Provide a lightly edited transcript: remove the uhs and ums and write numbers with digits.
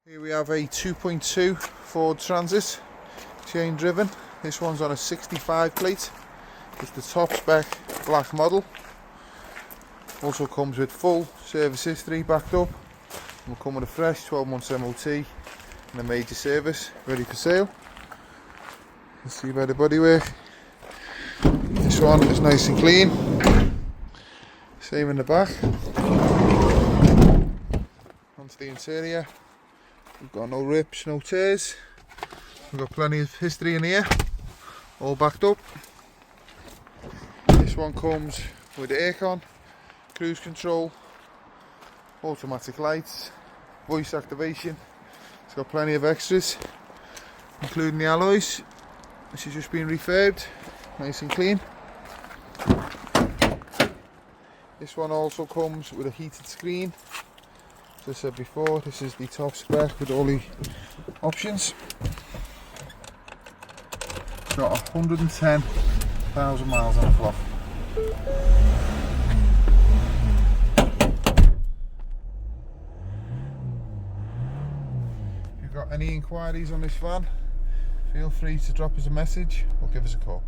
Here we have a 2.2 Ford Transit, chain driven. This one's on a 65 plate. It's the top spec black model. Also comes with full service history backed up. Will come with a fresh 12 months MOT and a major service, ready for sale. You can see by the bodywork. This one is nice and clean. Same in the back. Onto the interior. We've got no rips, no tears. We've got plenty of history in here, all backed up. This one comes with aircon, cruise control, automatic lights, voice activation. It's got plenty of extras, including the alloys, which has just been refurbed, nice and clean. This one also comes with a heated screen. As I said before, this is the top spec with all the options. It's got 110,000 miles on the clock. If you've got any inquiries on this van, feel free to drop us a message or give us a call.